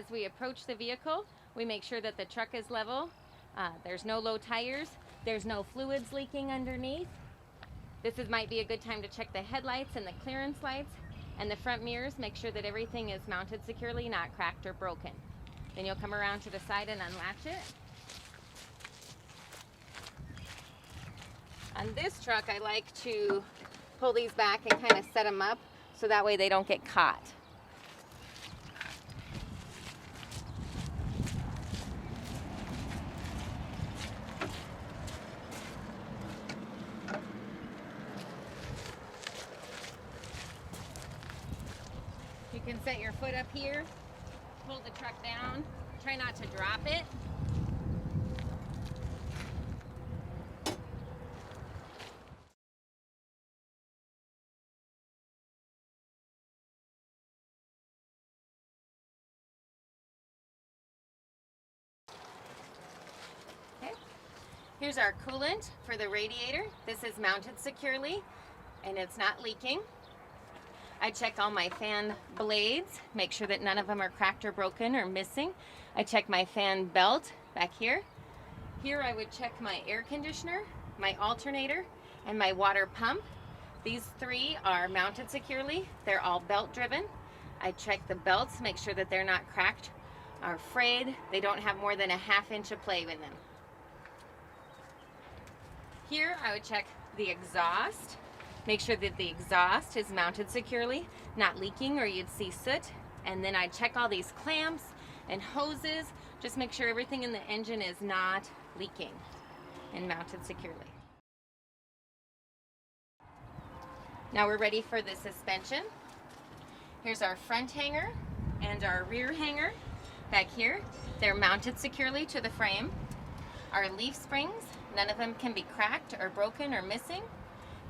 as we approach the vehicle, we make sure that the truck is level. There's no low tires. There's no fluids leaking underneath. Might be a good time to check the headlights and the clearance lights and the front mirrors. Make sure that everything is mounted securely, not cracked or broken. Then you'll come around to the side and unlatch it. On this truck, I like to pull these back and kind of set them up so that way they don't get caught. You can set your foot up here, pull the truck down, try not to drop it. Okay. Here's our coolant for the radiator. This is mounted securely and it's not leaking. I check all my fan blades, make sure that none of them are cracked or broken or missing. I check my fan belt back here. Here I would check my air conditioner, my alternator, and my water pump. These three are mounted securely. They're all belt driven. I check the belts, make sure that they're not cracked or frayed. They don't have more than a ½ inch of play in them. Here I would check the exhaust. Make sure that the exhaust is mounted securely, not leaking or you'd see soot. And then I check all these clamps and hoses. Just make sure everything in the engine is not leaking and mounted securely. Now we're ready for the suspension. Here's our front hanger and our rear hanger back here. They're mounted securely to the frame. Our leaf springs, none of them can be cracked or broken or missing.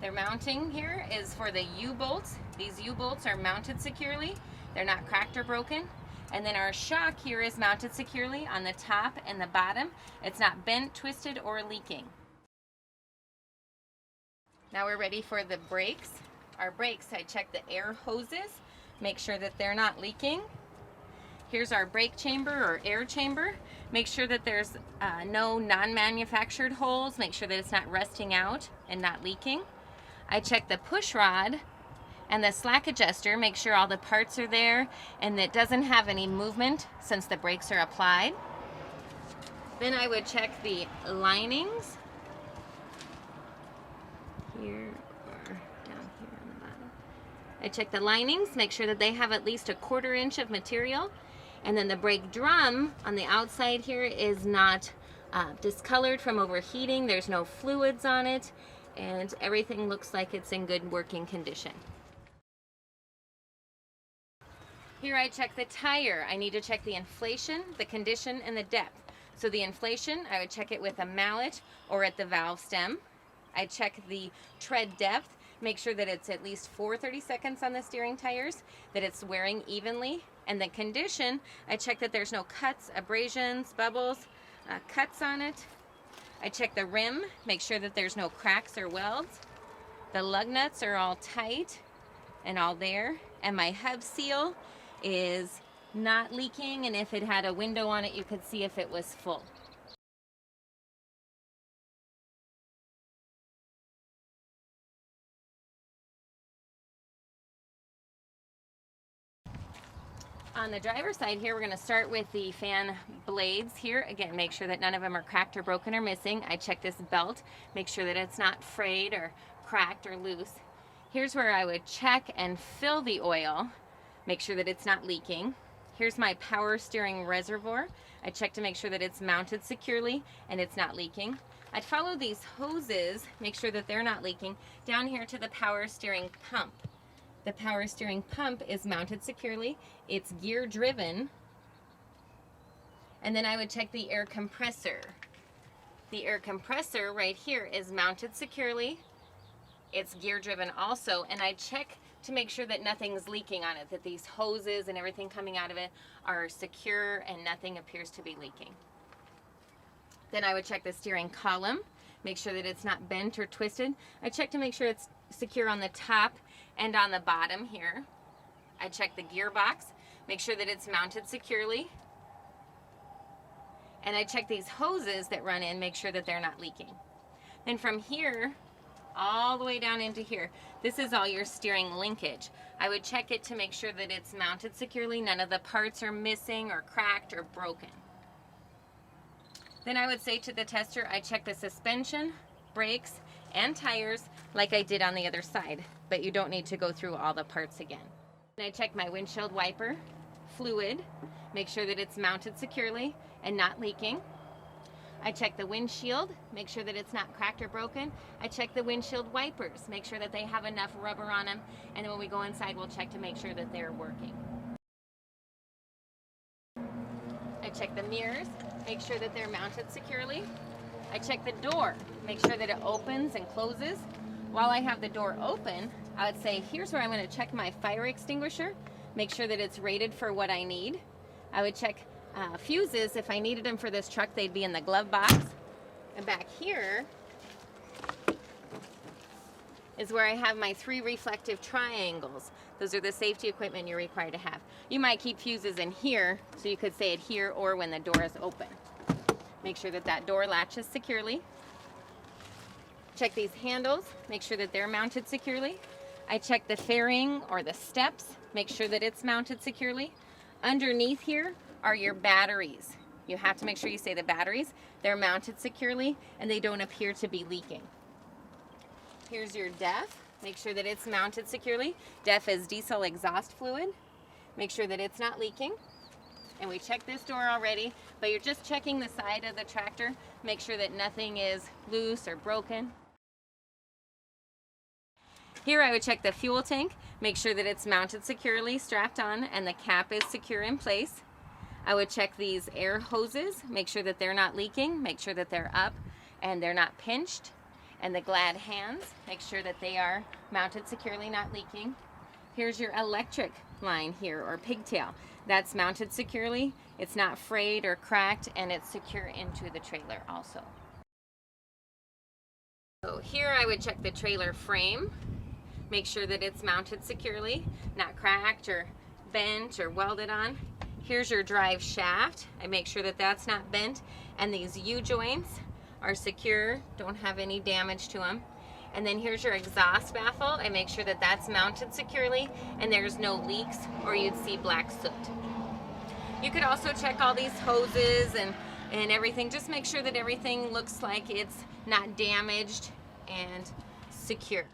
Their mounting here is for the U-bolts. These U-bolts are mounted securely. They're not cracked or broken. And then our shock here is mounted securely on the top and the bottom. It's not bent, twisted, or leaking. Now we're ready for the brakes. Our brakes, I check the air hoses, make sure that they're not leaking. Here's our brake chamber or air chamber. Make sure that there's no non-manufactured holes. Make sure that it's not rusting out and not leaking. I check the push rod and the slack adjuster, make sure all the parts are there and it doesn't have any movement since the brakes are applied. Then I would check the linings here or down here on the bottom. I check the linings, make sure that they have at least a ½ inch of material. And then the brake drum on the outside here is not discolored from overheating. There's no fluids on it. And everything looks like it's in good working condition. Here I check the tire. I need to check the inflation, the condition, and the depth. So the inflation, I would check it with a mallet or at the valve stem. I check the tread depth, make sure that it's at least 4/32 on the steering tires, that it's wearing evenly. And the condition, I check that there's no cuts, abrasions, bubbles, cuts on it. I check the rim, make sure that there's no cracks or welds. The lug nuts are all tight and all there. And my hub seal is not leaking, and if it had a window on it, you could see if it was full. On the driver's side here, we're going to start with the fan blades here. Again, make sure that none of them are cracked or broken or missing. I check this belt, make sure that it's not frayed or cracked or loose. Here's where I would check and fill the oil, make sure that it's not leaking. Here's my power steering reservoir. I check to make sure that it's mounted securely and it's not leaking. I'd follow these hoses, make sure that they're not leaking, down here to the power steering pump. The power steering pump is mounted securely. It's gear driven. And then I would check the air compressor. The air compressor right here is mounted securely. It's gear driven also. And I check to make sure that nothing's leaking on it, that these hoses and everything coming out of it are secure and nothing appears to be leaking. Then I would check the steering column, make sure that it's not bent or twisted. I check to make sure it's secure on the top and on the bottom here. I check the gearbox, make sure that it's mounted securely. And I check these hoses that run in, make sure that they're not leaking. Then from here, all the way down into here, this is all your steering linkage. I would check it to make sure that it's mounted securely, none of the parts are missing or cracked or broken. Then I would say to the tester, I check the suspension, brakes, and tires like I did on the other side, but you don't need to go through all the parts again. And I check my windshield wiper fluid, make sure that it's mounted securely and not leaking. I check the windshield, make sure that it's not cracked or broken. I check the windshield wipers, make sure that they have enough rubber on them, and then when we go inside, we'll check to make sure that they're working. I check the mirrors, make sure that they're mounted securely. I check the door, make sure that it opens and closes. While I have the door open, I would say, here's where I'm going to check my fire extinguisher, make sure that it's rated for what I need. I would check fuses. If I needed them for this truck, they'd be in the glove box. And back here is where I have my 3 reflective triangles. Those are the safety equipment you're required to have. You might keep fuses in here, so you could say it here or when the door is open. Make sure that that door latches securely. Check these handles, make sure that they're mounted securely. I check the fairing or the steps, make sure that it's mounted securely. Underneath here are your batteries. You have to make sure you say the batteries, they're mounted securely and they don't appear to be leaking. Here's your DEF, make sure that it's mounted securely. DEF is diesel exhaust fluid. Make sure that it's not leaking. And we checked this door already, but you're just checking the side of the tractor. Make sure that nothing is loose or broken. Here I would check the fuel tank, make sure that it's mounted securely, strapped on, and the cap is secure in place. I would check these air hoses, make sure that they're not leaking, make sure that they're up and they're not pinched. And the glad hands, make sure that they are mounted securely, not leaking. Here's your electric line here, or pigtail. That's mounted securely, it's not frayed or cracked, and it's secure into the trailer also. So here I would check the trailer frame, make sure that it's mounted securely, not cracked or bent or welded on. Here's your drive shaft. I make sure that that's not bent, and these U-joints are secure, don't have any damage to them. And then here's your exhaust baffle. I make sure that that's mounted securely and there's no leaks or you'd see black soot. You could also check all these hoses and everything. Just make sure that everything looks like it's not damaged and secure.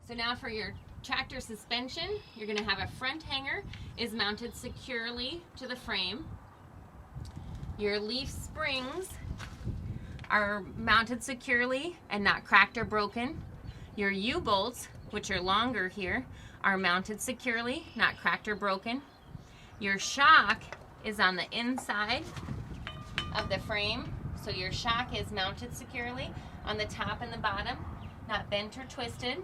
So now for your tractor suspension, you're going to have a front hanger is mounted securely to the frame. Your leaf springs are mounted securely and not cracked or broken. Your U-bolts, which are longer here, are mounted securely, not cracked or broken. Your shock is on the inside of the frame, so your shock is mounted securely on the top and the bottom, not bent or twisted.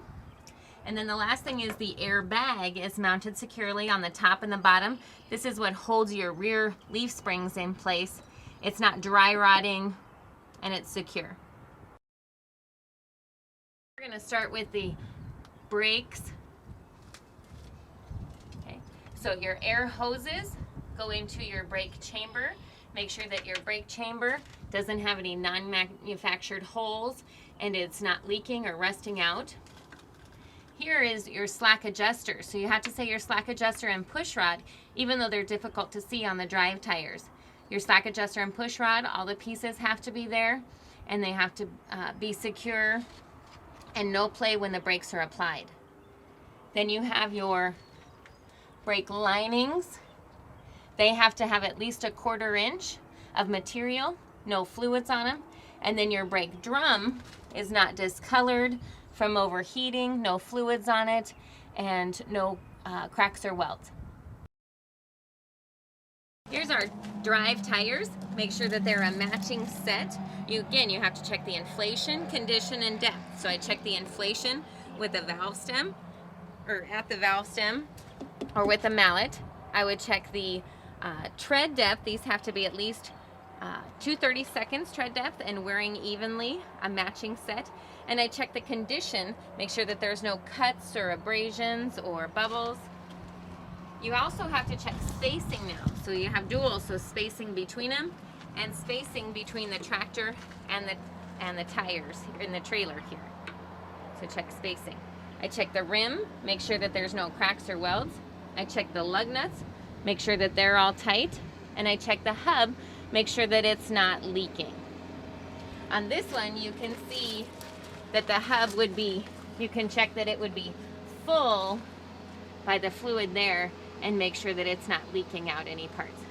And then the last thing is the airbag is mounted securely on the top and the bottom. This is what holds your rear leaf springs in place. It's not dry rotting and it's secure. We're going to start with the brakes. Okay, so your air hoses go into your brake chamber. Make sure that your brake chamber doesn't have any non-manufactured holes and it's not leaking or rusting out. Here is your slack adjuster. So you have to say your slack adjuster and push rod, even though they're difficult to see on the drive tires. Your slack adjuster and push rod, all the pieces have to be there and they have to be secure and no play when the brakes are applied. Then you have your brake linings. They have to have at least 1/4 inch of material, no fluids on them. And then your brake drum is not discolored from overheating, no fluids on it, and no cracks or welds. Here's our drive tires. Make sure that they're a matching set. Again, you have to check the inflation, condition, and depth. So I check the inflation with the valve stem, or at the valve stem, or with a mallet. I would check the tread depth. These have to be at least 2/32 tread depth and wearing evenly, a matching set. And I check the condition, make sure that there's no cuts or abrasions or bubbles. You also have to check spacing now. So you have dual, so spacing between them and spacing between the tractor and the tires in the trailer here. So check spacing. I check the rim, make sure that there's no cracks or welds. I check the lug nuts, make sure that they're all tight. And I check the hub, make sure that it's not leaking. On this one, you can see that the hub would be, you can check that it would be full by the fluid there and make sure that it's not leaking out any parts.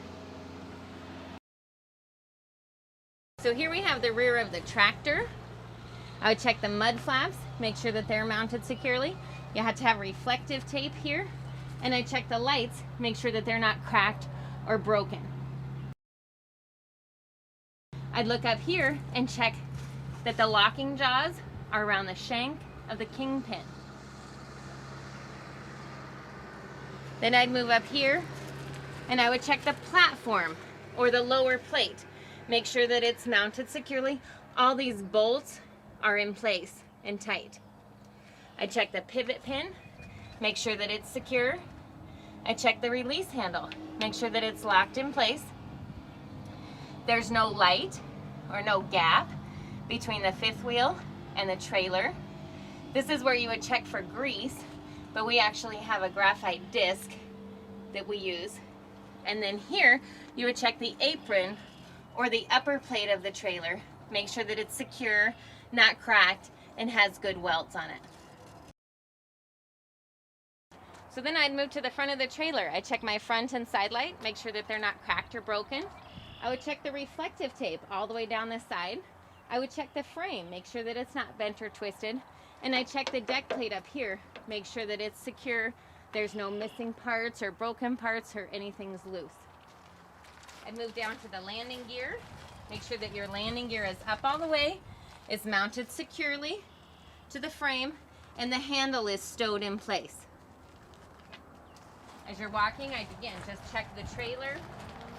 So here we have the rear of the tractor. I would check the mud flaps, make sure that they're mounted securely. You have to have reflective tape here. And I check the lights, make sure that they're not cracked or broken. I'd look up here and check that the locking jaws are around the shank of the kingpin. Then I'd move up here and I would check the platform or the lower plate. Make sure that it's mounted securely. All these bolts are in place and tight. I check the pivot pin, make sure that it's secure. I check the release handle, make sure that it's locked in place. There's no light or no gap between the fifth wheel and the trailer. This is where you would check for grease, but we actually have a graphite disc that we use. And then here, you would check the apron or the upper plate of the trailer. Make sure that it's secure, not cracked, and has good welds on it. So then I'd move to the front of the trailer. I check my front and side light, make sure that they're not cracked or broken. I would check the reflective tape all the way down the side. I would check the frame, make sure that it's not bent or twisted. And I check the deck plate up here, make sure that it's secure, there's no missing parts or broken parts or anything's loose. I'd move down to the landing gear, make sure that your landing gear is up all the way, is mounted securely to the frame, and the handle is stowed in place. As you're walking, I again just check the trailer,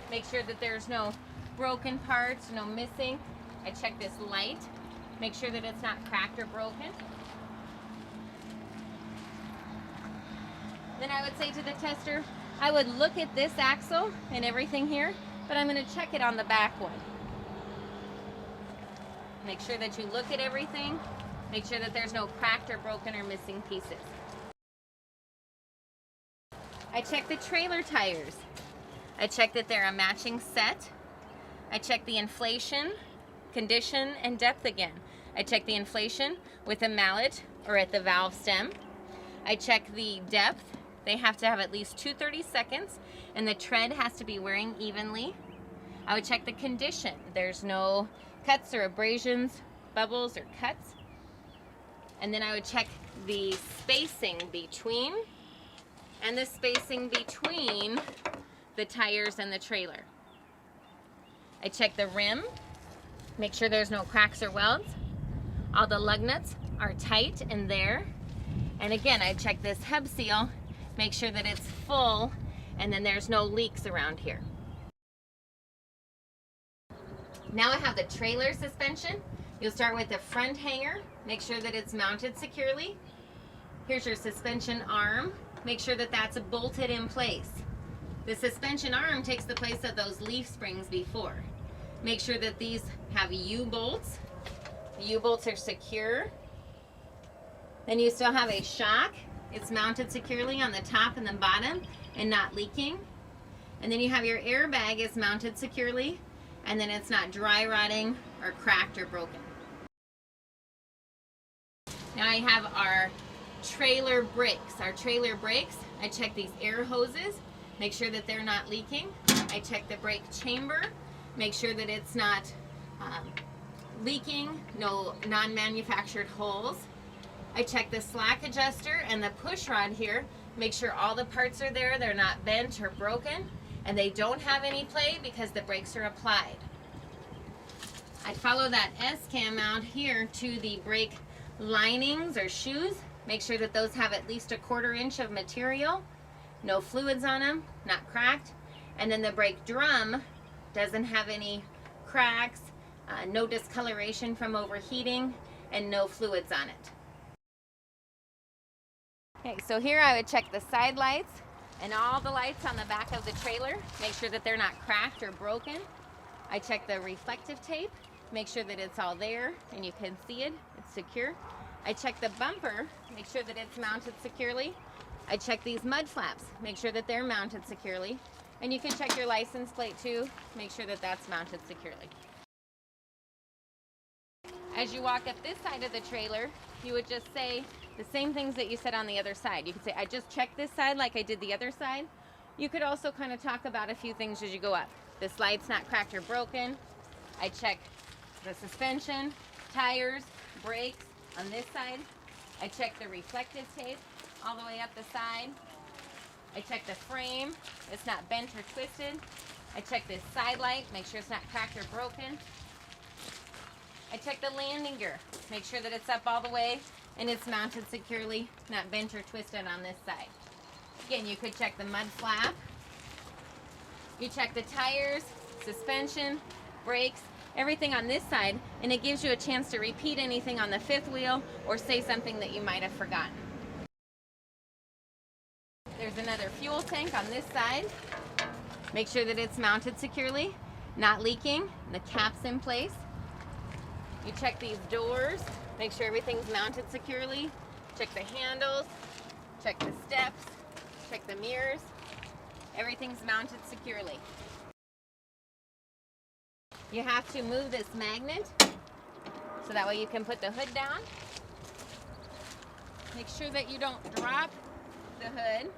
make sure that there's no broken parts, no missing. I check this light, make sure that it's not cracked or broken. Then I would say to the tester, I would look at this axle and everything here, but I'm going to check it on the back one. Make sure that you look at everything, make sure that there's no cracked or broken or missing pieces. I check the trailer tires. I check that they're a matching set. I check the inflation, condition, and depth again. I check the inflation with a mallet or at the valve stem. I check the depth. They have to have at least 2/32, and the tread has to be wearing evenly. I would check the condition. There's no cuts or abrasions, bubbles, or cuts. And then I would check the spacing between and the spacing between the tires and the trailer. I check the rim, make sure there's no cracks or welds. All the lug nuts are tight and there. And again, I check this hub seal, make sure that it's full, and then there's no leaks around here. Now I have the trailer suspension. You'll start with the front hanger, make sure that it's mounted securely. Here's your suspension arm, make sure that that's bolted in place. The suspension arm takes the place of those leaf springs before. Make sure that these have U-bolts. The U-bolts are secure. Then you still have a shock. It's mounted securely on the top and the bottom and not leaking. And then you have your airbag is mounted securely, and then it's not dry rotting or cracked or broken. Now I have our trailer brakes. Our trailer brakes, I check these air hoses, make sure that they're not leaking. I check the brake chamber, make sure that it's not leaking, no non-manufactured holes. I check the slack adjuster and the push rod here, make sure all the parts are there, they're not bent or broken, and they don't have any play because the brakes are applied. I follow that S-cam mount here to the brake linings or shoes. Make sure that those have at least 1/4 inch of material, no fluids on them, not cracked. And then the brake drum doesn't have any cracks, no discoloration from overheating, and no fluids on it. Okay, so here I would check the side lights, And all the lights on the back of the trailer, make sure that they're not cracked or broken. I check the reflective tape, make sure that it's all there and you can see it, it's secure. I check the bumper, make sure that it's mounted securely. I check these mud flaps, make sure that they're mounted securely. And you can check your license plate too, make sure that that's mounted securely. As you walk up this side of the trailer, you would just say the same things that you said on the other side. You could say, I just checked this side like I did the other side. You could also kind of talk about a few things as you go up. This light's not cracked or broken. I check the suspension, tires, brakes on this side. I check the reflective tape all the way up the side. I check the frame, it's not bent or twisted. I check this side light, make sure it's not cracked or broken. I check the landing gear, make sure that it's up all the way and it's mounted securely, not bent or twisted on this side. Again, you could check the mud flap. You check the tires, suspension, brakes, everything on this side, and it gives you a chance to repeat anything on the fifth wheel or say something that you might have forgotten. There's another fuel tank on this side. Make sure that it's mounted securely, not leaking, the cap's in place. You check these doors, make sure everything's mounted securely. Check the handles, check the steps, check the mirrors. Everything's mounted securely. You have to move this magnet so that way you can put the hood down. Make sure that you don't drop the hood.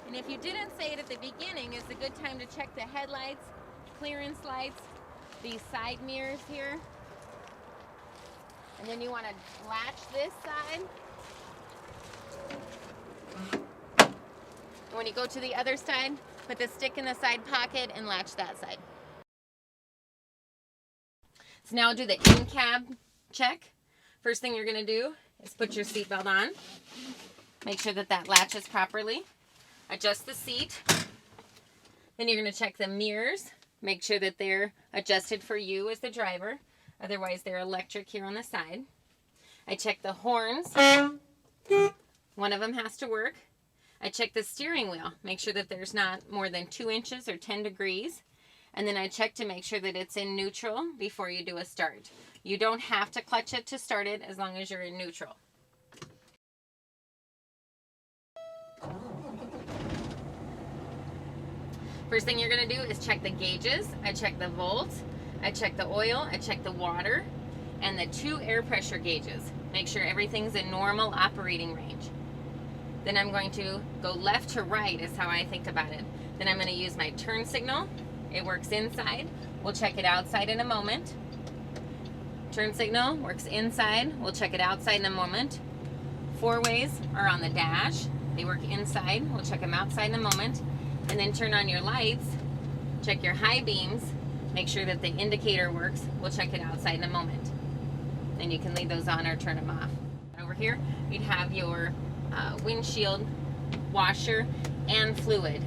And if you didn't say it at the beginning, it's a good time to check the headlights, clearance lights, these side mirrors here. And then you want to latch this side. And when you go to the other side, put the stick in the side pocket and latch that side. So now do the in-cab check. First thing you're going to do is put your seatbelt on. Make sure that that latches properly. Adjust the seat. Then you're going to check the mirrors. Make sure that they're adjusted for you as the driver. Otherwise, they're electric here on the side. I check the horns. One of them has to work. I check the steering wheel. Make sure that there's not more than 2 inches or 10 degrees. And then I check to make sure that it's in neutral before you do a start. You don't have to clutch it to start it as long as you're in neutral. First thing you're going to do is check the gauges. I check the volts, I check the oil, I check the water, and the 2 air pressure gauges. Make sure everything's in normal operating range. Then I'm going to go left to right is how I think about it. Then I'm going to use my turn signal. It works inside. We'll check it outside in a moment. Turn signal works inside. We'll check it outside in a moment. 4-ways are on the dash. They work inside. We'll check them outside in a moment. And then turn on your lights, check your high beams, make sure that the indicator works. We'll check it outside in a moment. Then you can leave those on or turn them off. Over here, you'd have your windshield washer and fluid.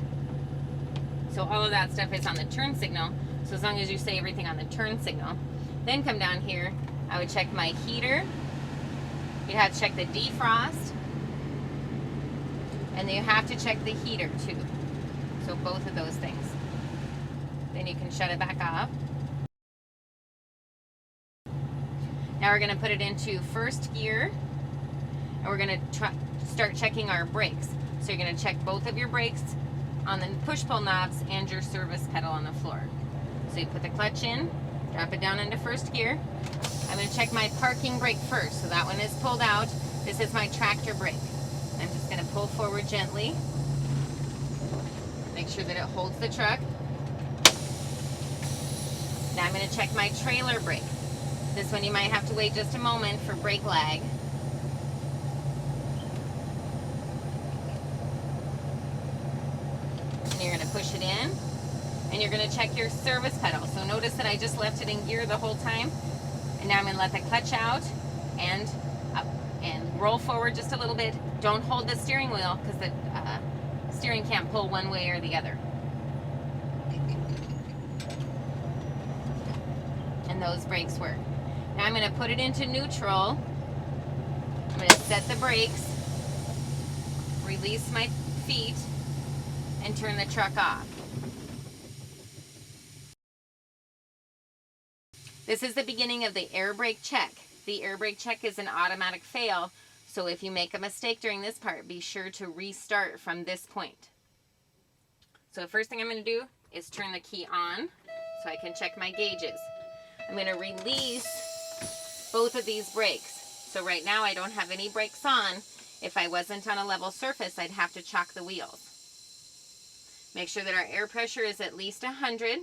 So all of that stuff is on the turn signal. So as long as you say everything on the turn signal, then come down here, I would check my heater. You'd have to check the defrost. And then you have to check the heater too. So both of those things. Then you can shut it back off. Now we're going to put it into first gear. And we're going to start checking our brakes. So you're going to check both of your brakes on the push-pull knobs and your service pedal on the floor. So you put the clutch in, drop it down into first gear. I'm going to check my parking brake first. So that one is pulled out. This is my tractor brake. I'm just going to pull forward gently. Make sure that it holds the truck. Now I'm going to check my trailer brake. This one you might have to wait just a moment for brake lag. And you're going to push it in. And you're going to check your service pedal. So notice that I just left it in gear the whole time. And now I'm going to let the clutch out and up and roll forward just a little bit. Don't hold the steering wheel because the steering can't pull one way or the other. And those brakes work. Now I'm going to put it into neutral. I'm going to set the brakes. release my feet and turn the truck off. This is the beginning of the air brake check. The air brake check is an automatic fail, so if you make a mistake during this part, be sure to restart from this point. So the first thing I'm going to do is turn the key on so I can check my gauges. I'm going to release both of these brakes. So right now I don't have any brakes on. If I wasn't on a level surface, I'd have to chock the wheels. Make sure that our air pressure is at least 100.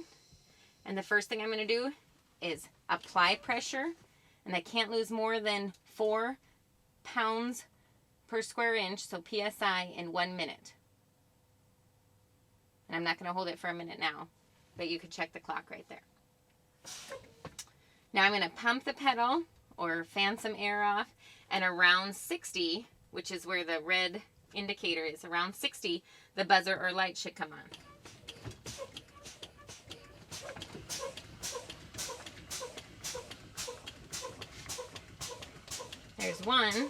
And the first thing I'm going to do is apply pressure. And I can't lose more than 4 pounds per square inch, so PSI, in 1 minute. And I'm not going to hold it for a minute now, but you can check the clock right there. Now I'm going to pump the pedal or fan some air off, and around 60, which is where the red indicator is, around 60, the buzzer or light should come on. There's one,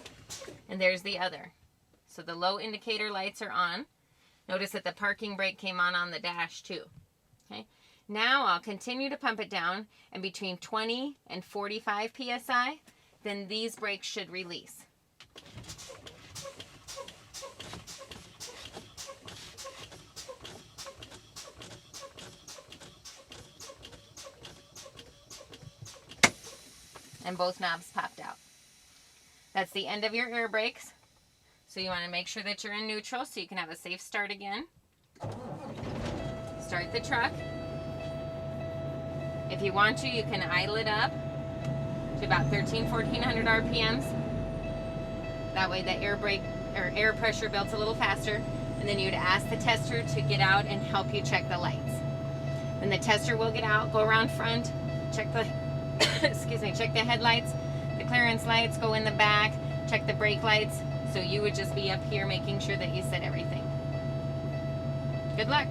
and there's the other. So the low indicator lights are on. Notice that the parking brake came on the dash too. Okay. Now I'll continue to pump it down, and between 20 and 45 PSI, then these brakes should release. And both knobs popped out. That's the end of your air brakes. So you want to make sure that you're in neutral so you can have a safe start again. Start the truck. If you want to, you can idle it up to about 1400 RPMs. That way the air brake or air pressure builds a little faster. And then you'd ask the tester to get out and help you check the lights. Then the tester will get out, go around front, check the check the headlights, the clearance lights, go in the back, check the brake lights. So you would just be up here making sure that you set everything. Good luck.